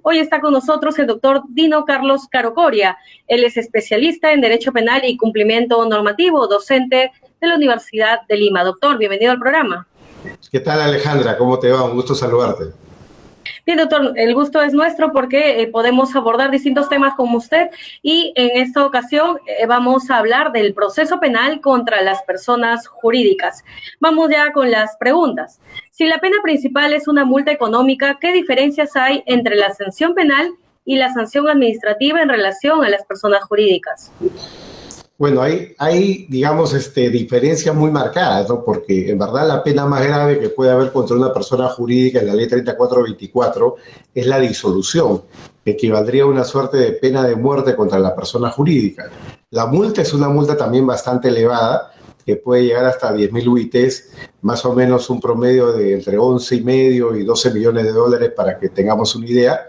Hoy está con nosotros el doctor Dino Carlos Caro Coria. Él es especialista en Derecho Penal y Cumplimiento Normativo, docente de la Universidad de Lima. Doctor, bienvenido al programa. ¿Qué tal, Alejandra? ¿Cómo te va? Un gusto saludarte. Bien, doctor, el gusto es nuestro porque podemos abordar distintos temas con usted y en esta ocasión vamos a hablar del proceso penal contra las personas jurídicas. Vamos ya con las preguntas. Si la pena principal es una multa económica, ¿qué diferencias hay entre la sanción penal y la sanción administrativa en relación a las personas jurídicas? Bueno, hay digamos, diferencias muy marcadas, ¿no? Porque en verdad la pena más grave que puede haber contra una persona jurídica en la ley 3424 es la disolución, que equivaldría a una suerte de pena de muerte contra la persona jurídica. La multa es una multa también bastante elevada, que puede llegar hasta 10.000 UITs, más o menos un promedio de entre 11,5 y 12 millones de dólares para que tengamos una idea.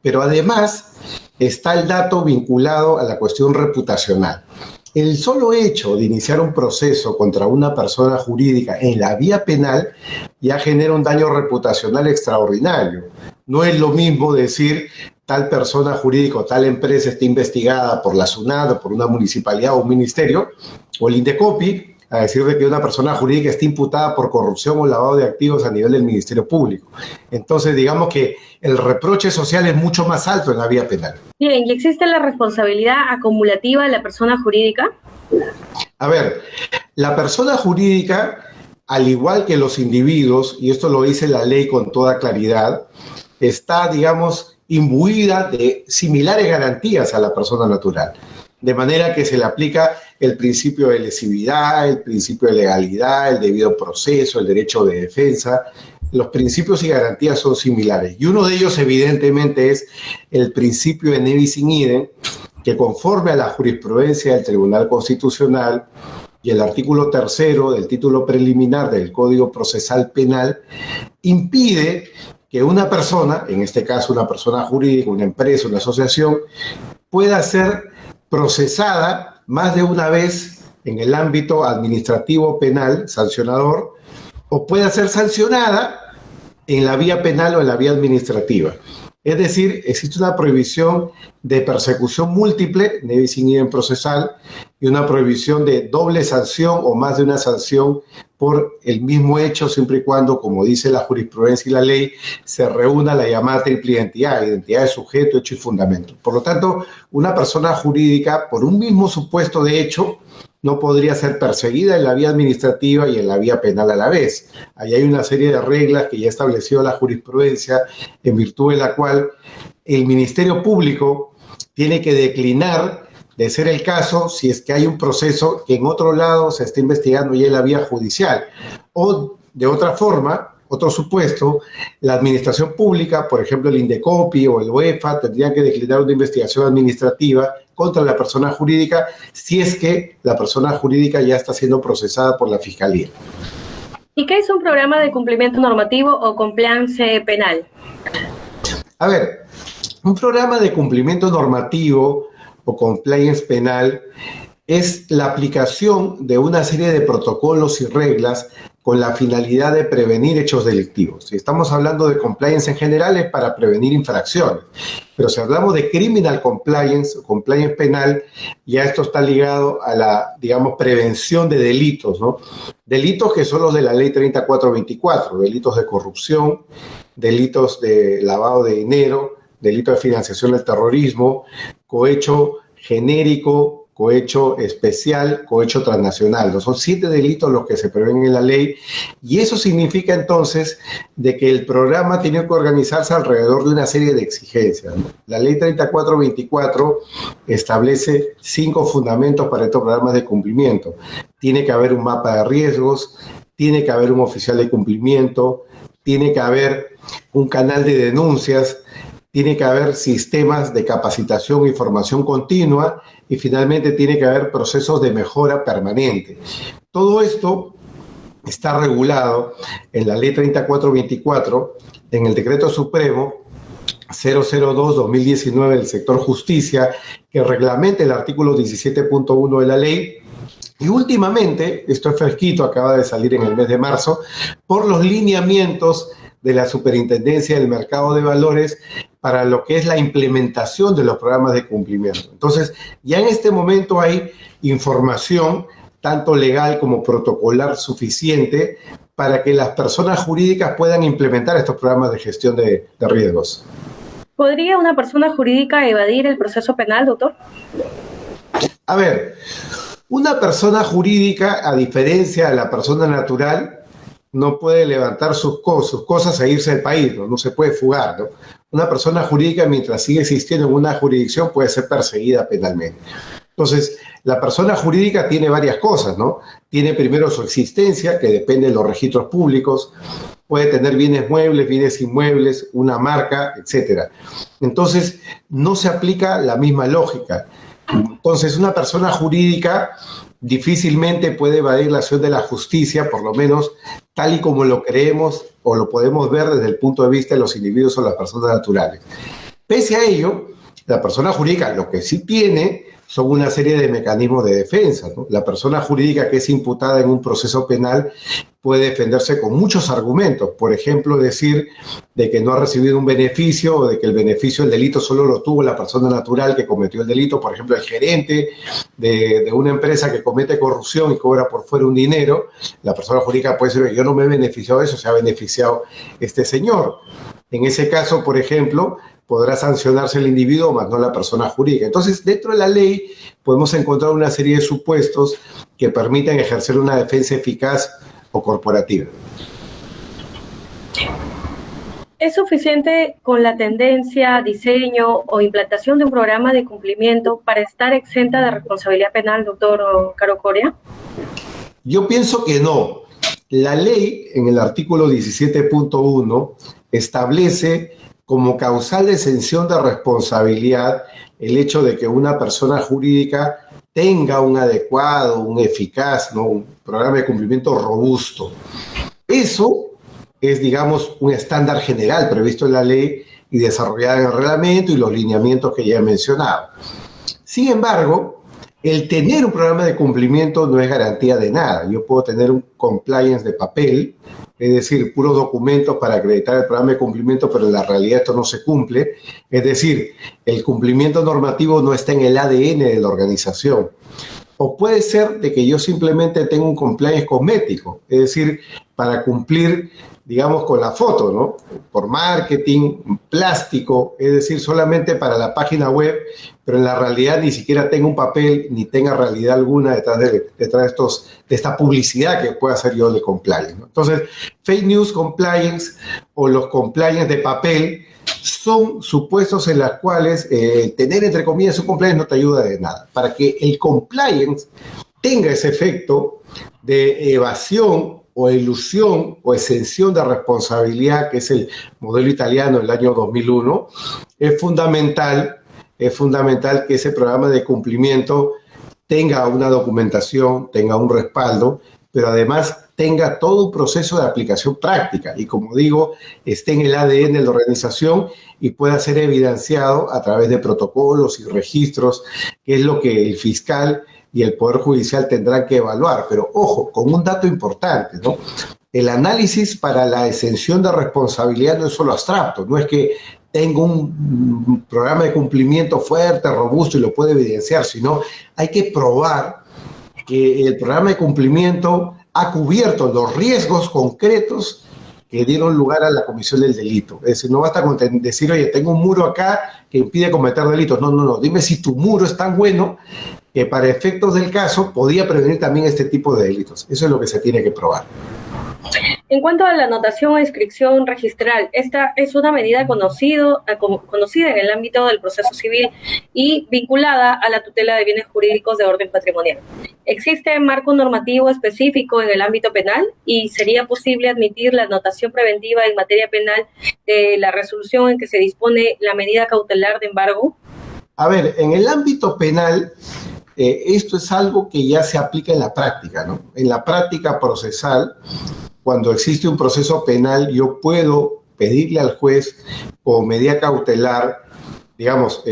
Pero además está el dato vinculado a la cuestión reputacional. El solo hecho de iniciar un proceso contra una persona jurídica en la vía penal ya genera un daño reputacional extraordinario. No es lo mismo decir tal persona jurídica o tal empresa está investigada por la SUNAT o por una municipalidad o un ministerio, o el INDECOPI, a decir de que una persona jurídica está imputada por corrupción o lavado de activos a nivel del Ministerio Público. Entonces, digamos que el reproche social es mucho más alto en la vía penal. Bien, ¿y existe la responsabilidad acumulativa de la persona jurídica? A ver, la persona jurídica, al igual que los individuos, y esto lo dice la ley con toda claridad, está, digamos, imbuida de similares garantías a la persona natural. De manera que se le aplica el principio de lesividad, el principio de legalidad, el debido proceso, el derecho de defensa. Los principios y garantías son similares. Y uno de ellos, evidentemente, es el principio de ne bis in idem, que conforme a la jurisprudencia del Tribunal Constitucional y el artículo 3º del título preliminar del Código Procesal Penal, impide que una persona, en este caso una persona jurídica, una empresa, una asociación, pueda ser procesada más de una vez en el ámbito administrativo penal sancionador o pueda ser sancionada en la vía penal o en la vía administrativa. Es decir, existe una prohibición de persecución múltiple, ne bis in idem procesal, y una prohibición de doble sanción o más de una sanción por el mismo hecho, siempre y cuando, como dice la jurisprudencia y la ley, se reúna la llamada triple identidad, identidad de sujeto, hecho y fundamento. Por lo tanto, una persona jurídica, por un mismo supuesto de hecho, no podría ser perseguida en la vía administrativa y en la vía penal a la vez. Ahí hay una serie de reglas que ya estableció la jurisprudencia, en virtud de la cual el Ministerio Público tiene que declinar, de ser el caso, si es que hay un proceso que en otro lado se está investigando ya en la vía judicial. O de otra forma, otro supuesto, la administración pública, por ejemplo el INDECOPI o el UEFA, tendrían que declinar una investigación administrativa contra la persona jurídica si es que la persona jurídica ya está siendo procesada por la Fiscalía. ¿Y qué es un programa de cumplimiento normativo o compliance penal? A ver, un programa de cumplimiento normativo o compliance penal es la aplicación de una serie de protocolos y reglas con la finalidad de prevenir hechos delictivos. Si estamos hablando de compliance en general es para prevenir infracciones, pero si hablamos de criminal compliance o compliance penal, ya esto está ligado a la, digamos, prevención de delitos, ¿no? Delitos que son los de la ley 3424, delitos de corrupción, delitos de lavado de dinero, delito de financiación del terrorismo, cohecho genérico, cohecho especial, cohecho transnacional. ¿No? Son 7 delitos los que se prevén en la ley y eso significa entonces de que el programa tiene que organizarse alrededor de una serie de exigencias, ¿no? La ley 3424 establece 5 fundamentos para estos programas de cumplimiento. Tiene que haber un mapa de riesgos, tiene que haber un oficial de cumplimiento, tiene que haber un canal de denuncias, tiene que haber sistemas de capacitación y formación continua y finalmente tiene que haber procesos de mejora permanente. Todo esto está regulado en la ley 3424, en el decreto supremo 002-2019 del sector justicia, que reglamenta el artículo 17.1 de la ley. Y últimamente, esto es fresquito, acaba de salir en el mes de marzo, por los lineamientos de la Superintendencia del Mercado de Valores para lo que es la implementación de los programas de cumplimiento. Entonces, ya en este momento hay información, tanto legal como protocolar, suficiente para que las personas jurídicas puedan implementar estos programas de gestión de riesgos. ¿Podría una persona jurídica evadir el proceso penal, doctor? A ver, una persona jurídica, a diferencia de la persona natural, no puede levantar sus cosas e irse del país, no se puede fugar, ¿no? Una persona jurídica, mientras sigue existiendo en una jurisdicción, puede ser perseguida penalmente. Entonces, la persona jurídica tiene varias cosas, ¿no? Tiene primero su existencia, que depende de los registros públicos, puede tener bienes muebles, bienes inmuebles, una marca, etcétera. Entonces, no se aplica la misma lógica. Entonces, una persona jurídica difícilmente puede evadir la acción de la justicia, por lo menos tal y como lo creemos o lo podemos ver desde el punto de vista de los individuos o las personas naturales. Pese a ello, la persona jurídica lo que sí tiene son una serie de mecanismos de defensa, ¿no? La persona jurídica que es imputada en un proceso penal puede defenderse con muchos argumentos. Por ejemplo, decir de que no ha recibido un beneficio o de que el beneficio del delito solo lo tuvo la persona natural que cometió el delito. Por ejemplo, el gerente de una empresa que comete corrupción y cobra por fuera un dinero. La persona jurídica puede decir, yo no me he beneficiado de eso, se ha beneficiado este señor. En ese caso, por ejemplo, podrá sancionarse el individuo, más no la persona jurídica. Entonces, dentro de la ley podemos encontrar una serie de supuestos que permitan ejercer una defensa eficaz o corporativa. ¿Es suficiente con la tendencia, diseño o implantación de un programa de cumplimiento para estar exenta de responsabilidad penal, doctor Caro Coria? Yo pienso que no. La ley, en el artículo 17.1, establece como causal de exención de responsabilidad el hecho de que una persona jurídica tenga un adecuado, un eficaz, ¿no?, un programa de cumplimiento robusto. Eso es, digamos, un estándar general previsto en la ley y desarrollado en el reglamento y los lineamientos que ya he mencionado. Sin embargo, el tener un programa de cumplimiento no es garantía de nada. Yo puedo tener un compliance de papel, es decir, puros documentos para acreditar el programa de cumplimiento, pero en la realidad esto no se cumple. Es decir, el cumplimiento normativo no está en el ADN de la organización. O puede ser de que yo simplemente tenga un compliance cosmético, es decir, para cumplir, digamos, con la foto, ¿no? Por marketing, plástico, es decir, solamente para la página web, pero en la realidad ni siquiera tenga un papel ni tenga realidad alguna detrás de esta publicidad que pueda hacer yo de compliance, ¿no? Entonces, fake news compliance o los compliance de papel son supuestos en los cuales tener, entre comillas, un compliance no te ayuda de nada. Para que el compliance tenga ese efecto de evasión o ilusión o exención de responsabilidad, que es el modelo italiano del año 2001, es fundamental que ese programa de cumplimiento tenga una documentación, tenga un respaldo, pero además tenga todo un proceso de aplicación práctica y, como digo, esté en el ADN de la organización y pueda ser evidenciado a través de protocolos y registros, que es lo que el fiscal y el Poder Judicial tendrán que evaluar. Pero, ojo, con un dato importante, ¿no? El análisis para la exención de responsabilidad no es solo abstracto, no es que tengo un programa de cumplimiento fuerte, robusto y lo puedo evidenciar, sino hay que probar que el programa de cumplimiento ha cubierto los riesgos concretos que dieron lugar a la comisión del delito. Es decir, no basta con decir, oye, tengo un muro acá que impide cometer delitos. No. Dime si tu muro es tan bueno que para efectos del caso podía prevenir también este tipo de delitos. Eso es lo que se tiene que probar. En cuanto a la anotación o inscripción registral, esta es una medida conocida en el ámbito del proceso civil y vinculada a la tutela de bienes jurídicos de orden patrimonial. ¿Existe marco normativo específico en el ámbito penal y sería posible admitir la anotación preventiva en materia penal de la resolución en que se dispone la medida cautelar de embargo? A ver, en el ámbito penal, esto es algo que ya se aplica en la práctica, ¿no? En la práctica procesal, cuando existe un proceso penal, yo puedo pedirle al juez como medida cautelar digamos,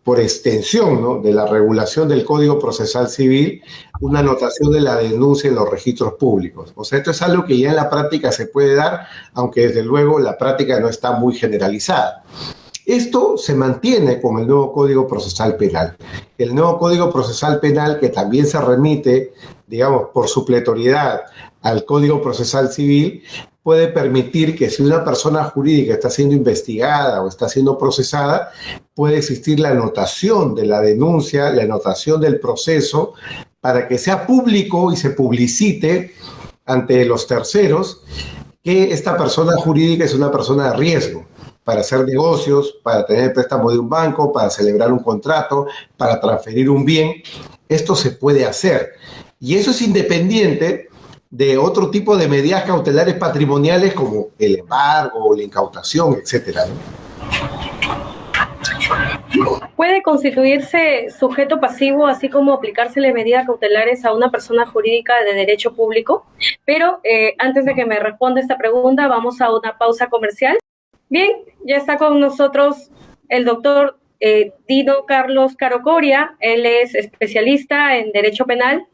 por extensión, ¿no?, de la regulación del Código Procesal Civil, una anotación de la denuncia en los registros públicos. O sea, esto es algo que ya en la práctica se puede dar, aunque desde luego la práctica no está muy generalizada. Esto se mantiene con el nuevo Código Procesal Penal. El nuevo Código Procesal Penal, que también se remite, digamos, por supletoriedad al Código Procesal Civil, puede permitir que si una persona jurídica está siendo investigada o está siendo procesada, puede existir la anotación de la denuncia, la anotación del proceso, para que sea público y se publicite ante los terceros que esta persona jurídica es una persona de riesgo para hacer negocios, para tener el préstamo de un banco, para celebrar un contrato, para transferir un bien. Esto se puede hacer. Y eso es independiente de otro tipo de medidas cautelares patrimoniales como el embargo, la incautación, etcétera, ¿no? ¿Puede constituirse sujeto pasivo, así como aplicársele medidas cautelares a una persona jurídica de derecho público? Pero antes de que me responda esta pregunta, vamos a una pausa comercial. Bien, ya está con nosotros el doctor Dino Carlos Caro Coria. Él es especialista en Derecho Penal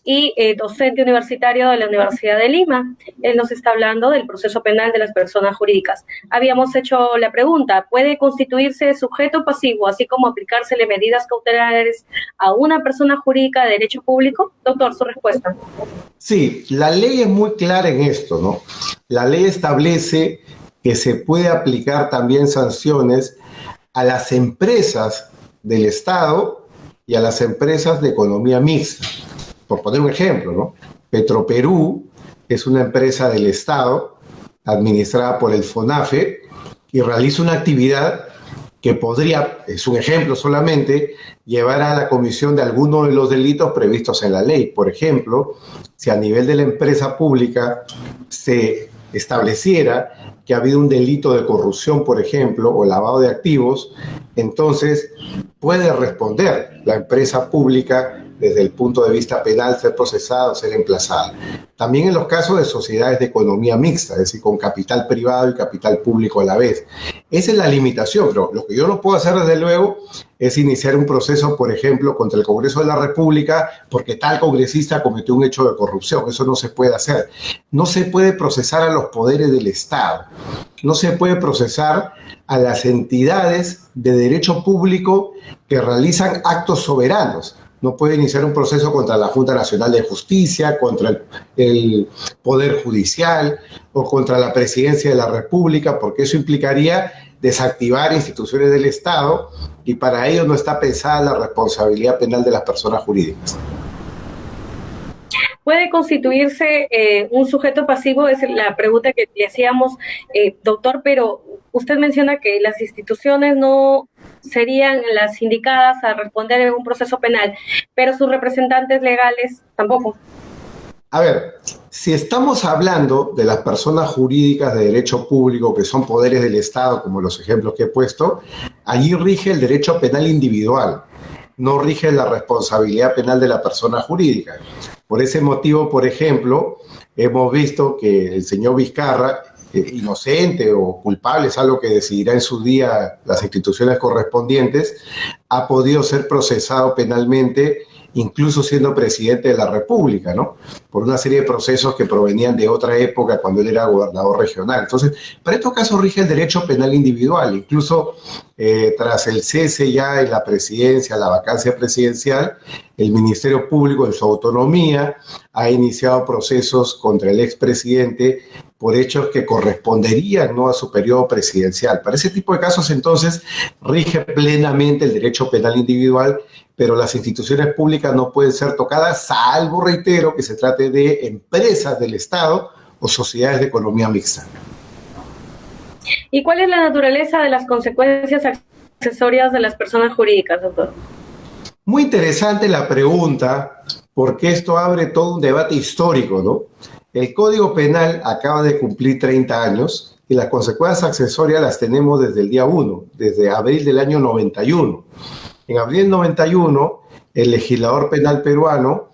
y docente universitario de la Universidad de Lima. Él nos está hablando del proceso penal de las personas jurídicas. Habíamos hecho la pregunta, ¿puede constituirse sujeto pasivo, así como aplicársele medidas cautelares a una persona jurídica de derecho público? Doctor, su respuesta. Sí, la ley es muy clara en esto, ¿no? La ley establece que se puede aplicar también sanciones a las empresas del Estado y a las empresas de economía mixta. Por poner un ejemplo, ¿no? Petroperú es una empresa del Estado administrada por el FONAFE y realiza una actividad que podría, es un ejemplo solamente, llevar a la comisión de alguno de los delitos previstos en la ley. Por ejemplo, si a nivel de la empresa pública se estableciera que ha habido un delito de corrupción, por ejemplo, o lavado de activos, entonces puede responder la empresa pública desde el punto de vista penal, ser procesada o ser emplazada. También en los casos de sociedades de economía mixta, es decir, con capital privado y capital público a la vez. Esa es la limitación, pero lo que yo no puedo hacer desde luego es iniciar un proceso, por ejemplo, contra el Congreso de la República porque tal congresista cometió un hecho de corrupción. Eso no se puede hacer. No se puede procesar a los poderes del Estado. No se puede procesar a las entidades de derecho público que realizan actos soberanos. No puede iniciar un proceso contra la Junta Nacional de Justicia, contra el Poder Judicial o contra la Presidencia de la República, porque eso implicaría desactivar instituciones del Estado y para ello no está pensada la responsabilidad penal de las personas jurídicas. ¿Puede constituirse un sujeto pasivo? Es la pregunta que le hacíamos, doctor, pero usted menciona que las instituciones no serían las indicadas a responder en un proceso penal, pero sus representantes legales tampoco. A ver, si estamos hablando de las personas jurídicas de derecho público que son poderes del Estado, como los ejemplos que he puesto, allí rige el derecho penal individual, no rige la responsabilidad penal de la persona jurídica. Por ese motivo, por ejemplo, hemos visto que el señor Vizcarra, inocente o culpable, es algo que decidirá en su día las instituciones correspondientes, ha podido ser procesado penalmente, incluso siendo presidente de la República, ¿no? Por una serie de procesos que provenían de otra época cuando él era gobernador regional. Entonces, para estos casos rige el derecho penal individual, incluso tras el cese ya en la presidencia, la vacancia presidencial, el Ministerio Público en su autonomía ha iniciado procesos contra el expresidente por hechos que corresponderían, ¿no?, a su periodo presidencial. Para ese tipo de casos, entonces, rige plenamente el derecho penal individual, pero las instituciones públicas no pueden ser tocadas, salvo, reitero, que se trate de empresas del Estado o sociedades de economía mixta. ¿Y cuál es la naturaleza de las consecuencias accesorias de las personas jurídicas, doctor? Muy interesante la pregunta, porque esto abre todo un debate histórico, ¿no? El Código Penal acaba de cumplir 30 años y las consecuencias accesorias las tenemos desde el día 1, desde abril del año 91. En abril del 91, el legislador penal peruano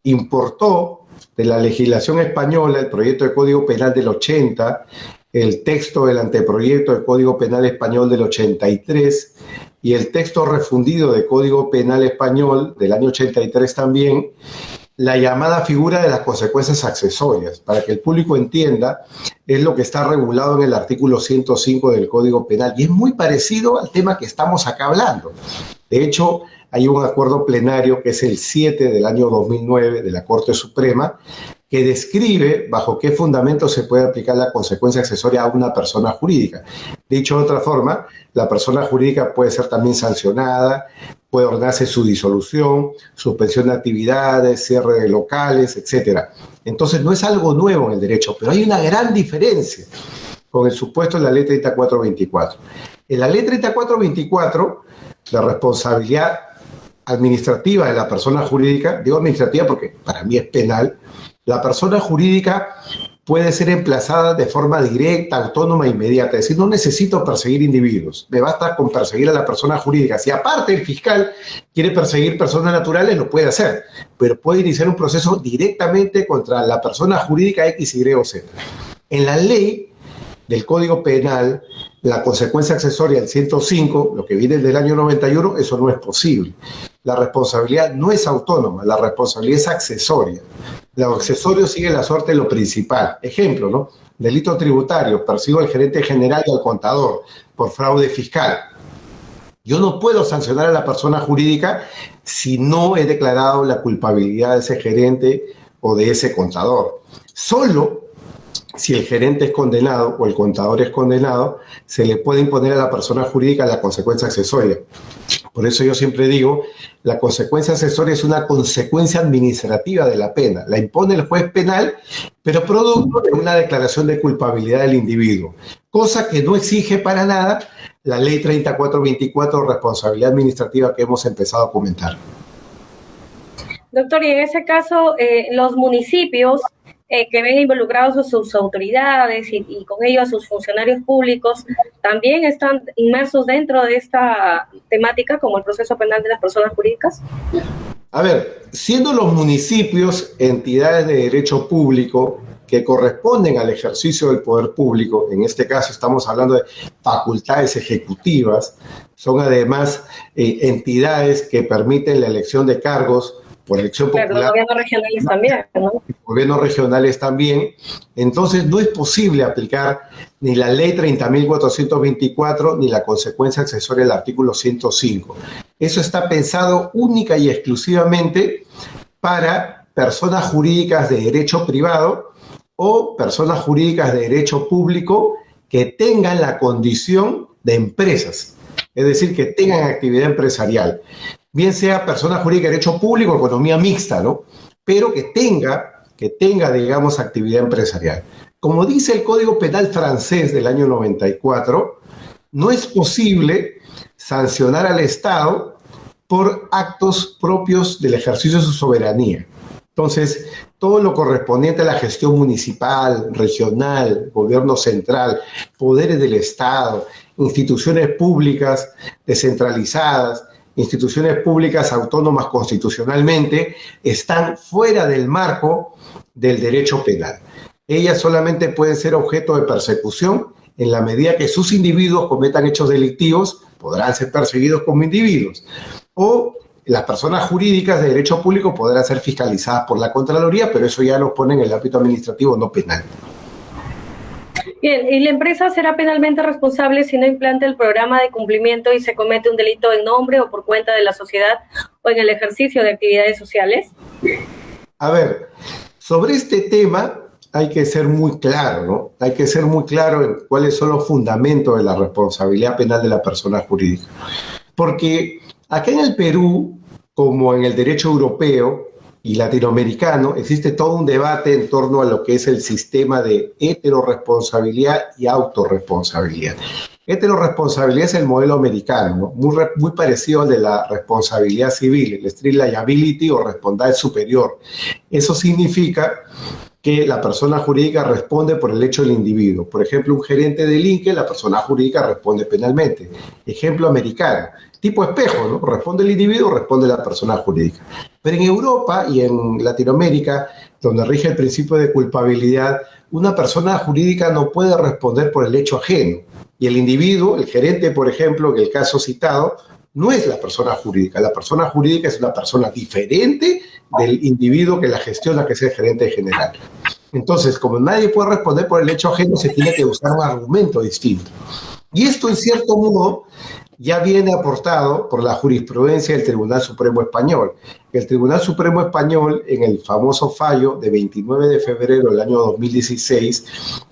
importó de la legislación española el proyecto de Código Penal del 80, el texto del anteproyecto del Código Penal Español del 83 y el texto refundido del Código Penal Español del año 83 también, la llamada figura de las consecuencias accesorias. Para que el público entienda, es lo que está regulado en el artículo 105 del Código Penal y es muy parecido al tema que estamos acá hablando. De hecho, hay un acuerdo plenario que es el 7 del año 2009 de la Corte Suprema que describe bajo qué fundamento se puede aplicar la consecuencia accesoria a una persona jurídica. Dicho de otra forma, la persona jurídica puede ser también sancionada, puede ordenarse su disolución, suspensión de actividades, cierre de locales, etc. Entonces no es algo nuevo en el derecho, pero hay una gran diferencia con el supuesto de la Ley 3424. En la Ley 3424, la responsabilidad administrativa de la persona jurídica, digo administrativa porque para mí es penal, la persona jurídica puede ser emplazada de forma directa, autónoma e inmediata. Es decir, no necesito perseguir individuos. Me basta con perseguir a la persona jurídica. Si aparte el fiscal quiere perseguir personas naturales, lo puede hacer. Pero puede iniciar un proceso directamente contra la persona jurídica X, Y o Z. En la ley del Código Penal, la consecuencia accesoria del 105, lo que viene del año 91, eso no es posible. La responsabilidad no es autónoma, la responsabilidad es accesoria. Lo accesorio sigue la suerte de lo principal. Ejemplo, ¿no? Delito tributario, persigo al gerente general y al contador por fraude fiscal. Yo no puedo sancionar a la persona jurídica si no he declarado la culpabilidad de ese gerente o de ese contador. Solo si el gerente es condenado o el contador es condenado, se le puede imponer a la persona jurídica la consecuencia accesoria. Por eso yo siempre digo, la consecuencia accesoria es una consecuencia administrativa de la pena. La impone el juez penal, pero producto de una declaración de culpabilidad del individuo. Cosa que no exige para nada la Ley 3424, responsabilidad administrativa, que hemos empezado a comentar. Doctor, y en ese caso, los municipios que ven involucrados a sus autoridades y con ello a sus funcionarios públicos, también están inmersos dentro de esta temática como el proceso penal de las personas jurídicas. A ver, siendo los municipios entidades de derecho público que corresponden al ejercicio del poder público, en este caso estamos hablando de facultades ejecutivas, son además entidades que permiten la elección de cargos por elección popular. Pero los gobiernos regionales también, ¿no? Gobiernos regionales también. Entonces no es posible aplicar ni la Ley 30.424 ni la consecuencia accesoria del artículo 105. Eso está pensado única y exclusivamente para personas jurídicas de derecho privado o personas jurídicas de derecho público que tengan la condición de empresas, es decir, que tengan actividad empresarial. Bien sea persona jurídica de derecho público o economía mixta, ¿no? Pero que tenga, digamos, actividad empresarial. Como dice el Código Penal francés del año 94, no es posible sancionar al Estado por actos propios del ejercicio de su soberanía. Entonces, todo lo correspondiente a la gestión municipal, regional, gobierno central, poderes del Estado, instituciones públicas descentralizadas, instituciones públicas autónomas constitucionalmente, están fuera del marco del derecho penal. Ellas solamente pueden ser objeto de persecución en la medida que sus individuos cometan hechos delictivos, podrán ser perseguidos como individuos. O las personas jurídicas de derecho público podrán ser fiscalizadas por la Contraloría, pero eso ya lo pone en el ámbito administrativo, no penal. Bien, ¿y la empresa será penalmente responsable si no implanta el programa de cumplimiento y se comete un delito en nombre o por cuenta de la sociedad o en el ejercicio de actividades sociales? A ver, sobre este tema hay que ser muy claro, ¿no? Hay que ser muy claro en cuáles son los fundamentos de la responsabilidad penal de la persona jurídica. Porque acá en el Perú, como en el derecho europeo y latinoamericano, existe todo un debate en torno a lo que es el sistema de heteroresponsabilidad y autorresponsabilidad. Heteroresponsabilidad es el modelo americano, ¿no? Muy parecido al de la responsabilidad civil, el strict liability o responsabilidad superior. Eso significa que la persona jurídica responde por el hecho del individuo. Por ejemplo, un gerente delinque, la persona jurídica responde penalmente. Ejemplo americano. tipo espejo, ¿no? Responde el individuo, responde la persona jurídica. Pero en Europa y en Latinoamérica, donde rige el principio de culpabilidad, una persona jurídica no puede responder por el hecho ajeno. Y el individuo, el gerente, por ejemplo, en el caso citado, no es la persona jurídica. La persona jurídica es una persona diferente del individuo que la gestiona, que es el gerente general. Entonces, como nadie puede responder por el hecho ajeno, se tiene que usar un argumento distinto. Y esto, en cierto modo, ya viene aportado por la jurisprudencia del Tribunal Supremo Español. El Tribunal Supremo Español, en el famoso fallo de 29 de febrero del año 2016,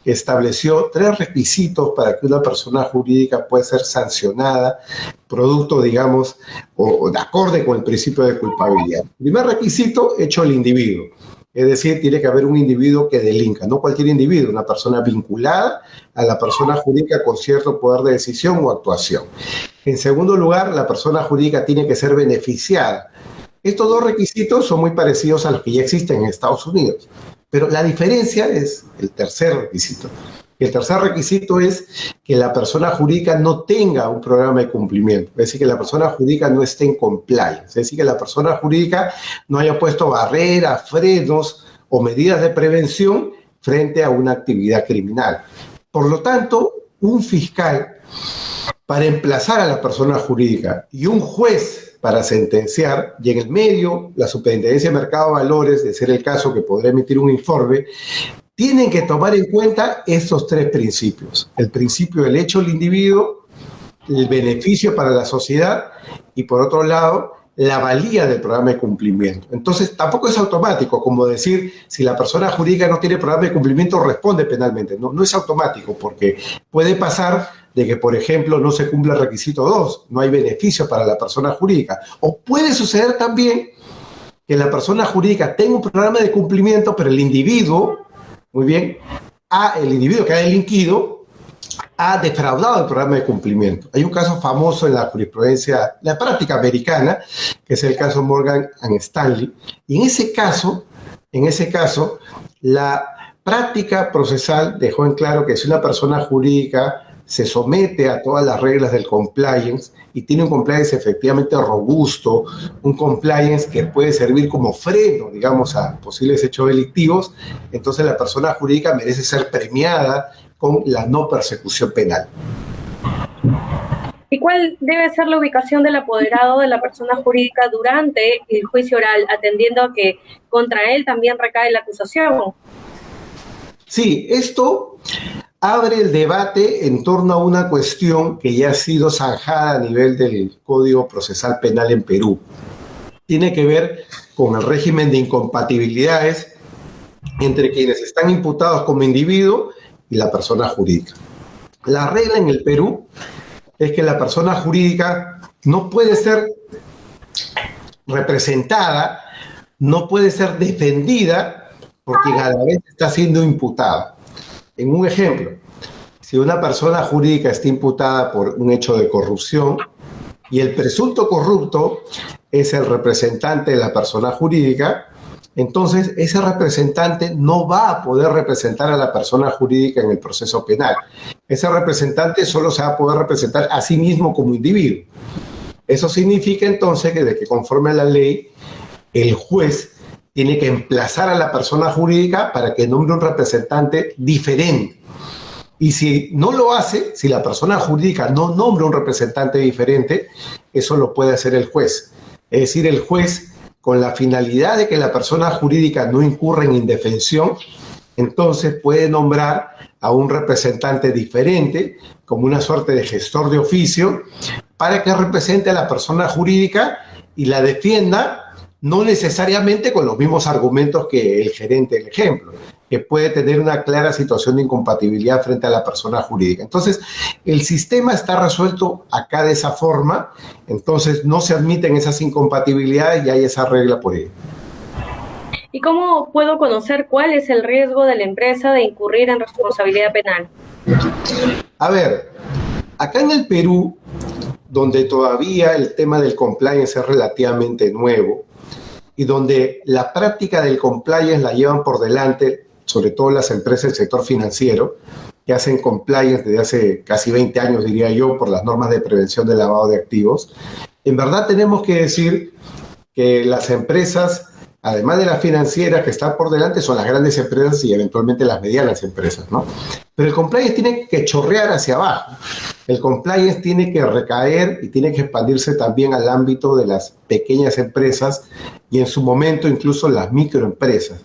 estableció 3 requisitos para que una persona jurídica pueda ser sancionada, producto, digamos, o de acorde con el principio de culpabilidad. Primer requisito, hecho el individuo. Es decir, tiene que haber un individuo que delinca, no cualquier individuo, una persona vinculada a la persona jurídica con cierto poder de decisión o actuación. En segundo lugar, la persona jurídica tiene que ser beneficiada. Estos 2 requisitos son muy parecidos a los que ya existen en Estados Unidos, pero la diferencia es el tercer requisito. El tercer requisito es que la persona jurídica no tenga un programa de cumplimiento, es decir, que la persona jurídica no esté en compliance, es decir, que la persona jurídica no haya puesto barreras, frenos o medidas de prevención frente a una actividad criminal. Por lo tanto, un fiscal para emplazar a la persona jurídica y un juez para sentenciar, y en el medio la Superintendencia de Mercado de Valores, de ser el caso que podrá emitir un informe, tienen que tomar en cuenta estos 3 principios. El principio del hecho del individuo, el beneficio para la sociedad y, por otro lado, la valía del programa de cumplimiento. Entonces, tampoco es automático, como decir, si la persona jurídica no tiene programa de cumplimiento, responde penalmente. No es automático, porque puede pasar de que, por ejemplo, no se cumple el requisito 2, no hay beneficio para la persona jurídica. O puede suceder también que la persona jurídica tenga un programa de cumplimiento, pero el individuo, muy bien, el individuo que ha delinquido ha defraudado el programa de cumplimiento. Hay un caso famoso en la jurisprudencia, la práctica americana, que es el caso Morgan and Stanley, y en ese caso, la práctica procesal dejó en claro que si una persona jurídica se somete a todas las reglas del compliance y tiene un compliance efectivamente robusto, un compliance que puede servir como freno, digamos, a posibles hechos delictivos, entonces la persona jurídica merece ser premiada con la no persecución penal. ¿Y cuál debe ser la ubicación del apoderado de la persona jurídica durante el juicio oral, atendiendo a que contra él también recae la acusación? Sí, esto abre el debate en torno a una cuestión que ya ha sido zanjada a nivel del Código Procesal Penal en Perú. Tiene que ver con el régimen de incompatibilidades entre quienes están imputados como individuo y la persona jurídica. La regla en el Perú es que la persona jurídica no puede ser representada, no puede ser defendida porque cada vez está siendo imputada. En un ejemplo, si una persona jurídica está imputada por un hecho de corrupción y el presunto corrupto es el representante de la persona jurídica, entonces ese representante no va a poder representar a la persona jurídica en el proceso penal. Ese representante solo se va a poder representar a sí mismo como individuo. Eso significa entonces que, de que conforme a la ley, el juez tiene que emplazar a la persona jurídica para que nombre un representante diferente. Y si no lo hace, si la persona jurídica no nombra un representante diferente, eso lo puede hacer el juez. Es decir, el juez, con la finalidad de que la persona jurídica no incurra en indefensión, entonces puede nombrar a un representante diferente, como una suerte de gestor de oficio, para que represente a la persona jurídica y la defienda, no necesariamente con los mismos argumentos que el gerente del ejemplo, que puede tener una clara situación de incompatibilidad frente a la persona jurídica. Entonces, el sistema está resuelto acá de esa forma, entonces no se admiten esas incompatibilidades y hay esa regla por ello. ¿Y cómo puedo conocer cuál es el riesgo de la empresa de incurrir en responsabilidad penal? A ver, acá en el Perú, donde todavía el tema del compliance es relativamente nuevo, y donde la práctica del compliance la llevan por delante, sobre todo las empresas del sector financiero, que hacen compliance desde hace casi 20 años, diría yo, por las normas de prevención del lavado de activos. En verdad tenemos que decir que las empresas, además de las financieras que están por delante, son las grandes empresas y eventualmente las medianas empresas, ¿no? Pero el compliance tiene que chorrear hacia abajo. El compliance tiene que recaer y tiene que expandirse también al ámbito de las pequeñas empresas y en su momento incluso las microempresas.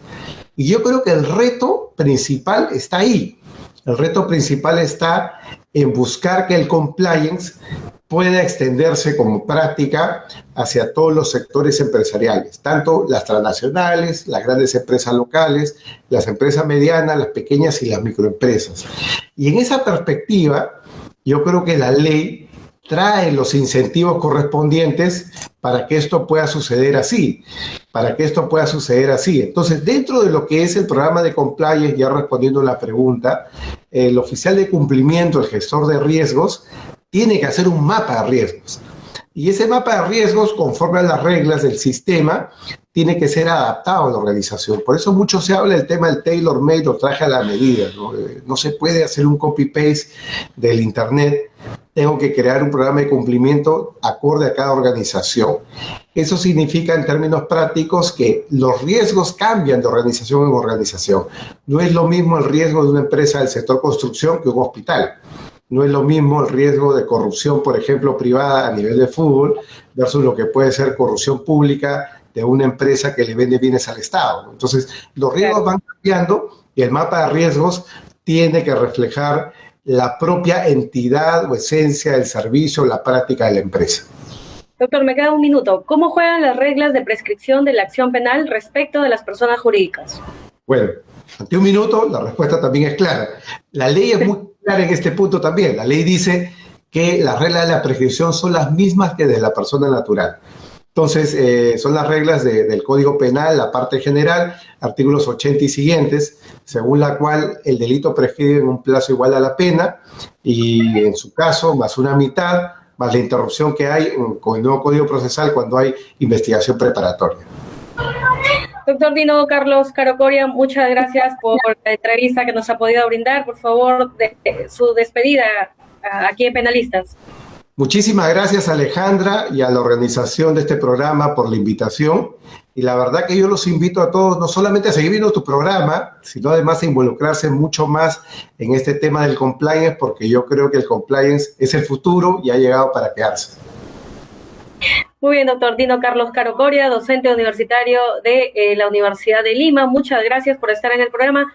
Y yo creo que el reto principal está ahí. El reto principal está en buscar que el compliance pueda extenderse como práctica hacia todos los sectores empresariales, tanto las transnacionales, las grandes empresas locales, las empresas medianas, las pequeñas y las microempresas. Y en esa perspectiva, yo creo que la ley trae los incentivos correspondientes para que esto pueda suceder así, Entonces, dentro de lo que es el programa de compliance, ya respondiendo a la pregunta, el oficial de cumplimiento, el gestor de riesgos, tiene que hacer un mapa de riesgos. Y ese mapa de riesgos, conforme a las reglas del sistema, tiene que ser adaptado a la organización. Por eso mucho se habla del tema del tailor-made o traje a la medida, ¿no? No se puede hacer un copy-paste del Internet. Tengo que crear un programa de cumplimiento acorde a cada organización. Eso significa, en términos prácticos, que los riesgos cambian de organización en organización. No es lo mismo el riesgo de una empresa del sector construcción que un hospital. No es lo mismo el riesgo de corrupción, por ejemplo, privada a nivel de fútbol, versus lo que puede ser corrupción pública de una empresa que le vende bienes al Estado. Entonces, los riesgos van cambiando y el mapa de riesgos tiene que reflejar la propia entidad o esencia del servicio, la práctica de la empresa. Doctor, me queda un minuto. ¿Cómo juegan las reglas de prescripción de la acción penal respecto de las personas jurídicas? Bueno, ante un minuto la respuesta también es clara. La ley es muy clara en este punto también. La ley dice que las reglas de la prescripción son las mismas que de la persona natural. Entonces, son las reglas del Código Penal, la parte general, artículos 80 y siguientes, según la cual el delito prescribe en un plazo igual a la pena y, en su caso, más una mitad, más la interrupción que hay con el nuevo Código Procesal cuando hay investigación preparatoria. Doctor Dino Carlos Caro Coria, muchas gracias por la entrevista que nos ha podido brindar. Por favor, su despedida aquí en Penalistas. Muchísimas gracias, Alejandra, y a la organización de este programa por la invitación. Y la verdad que yo los invito a todos no solamente a seguir viendo tu programa, sino además a involucrarse mucho más en este tema del compliance, porque yo creo que el compliance es el futuro y ha llegado para quedarse. Muy bien, doctor Dino Carlos Caro Coria, docente universitario de la Universidad de Lima. Muchas gracias por estar en el programa.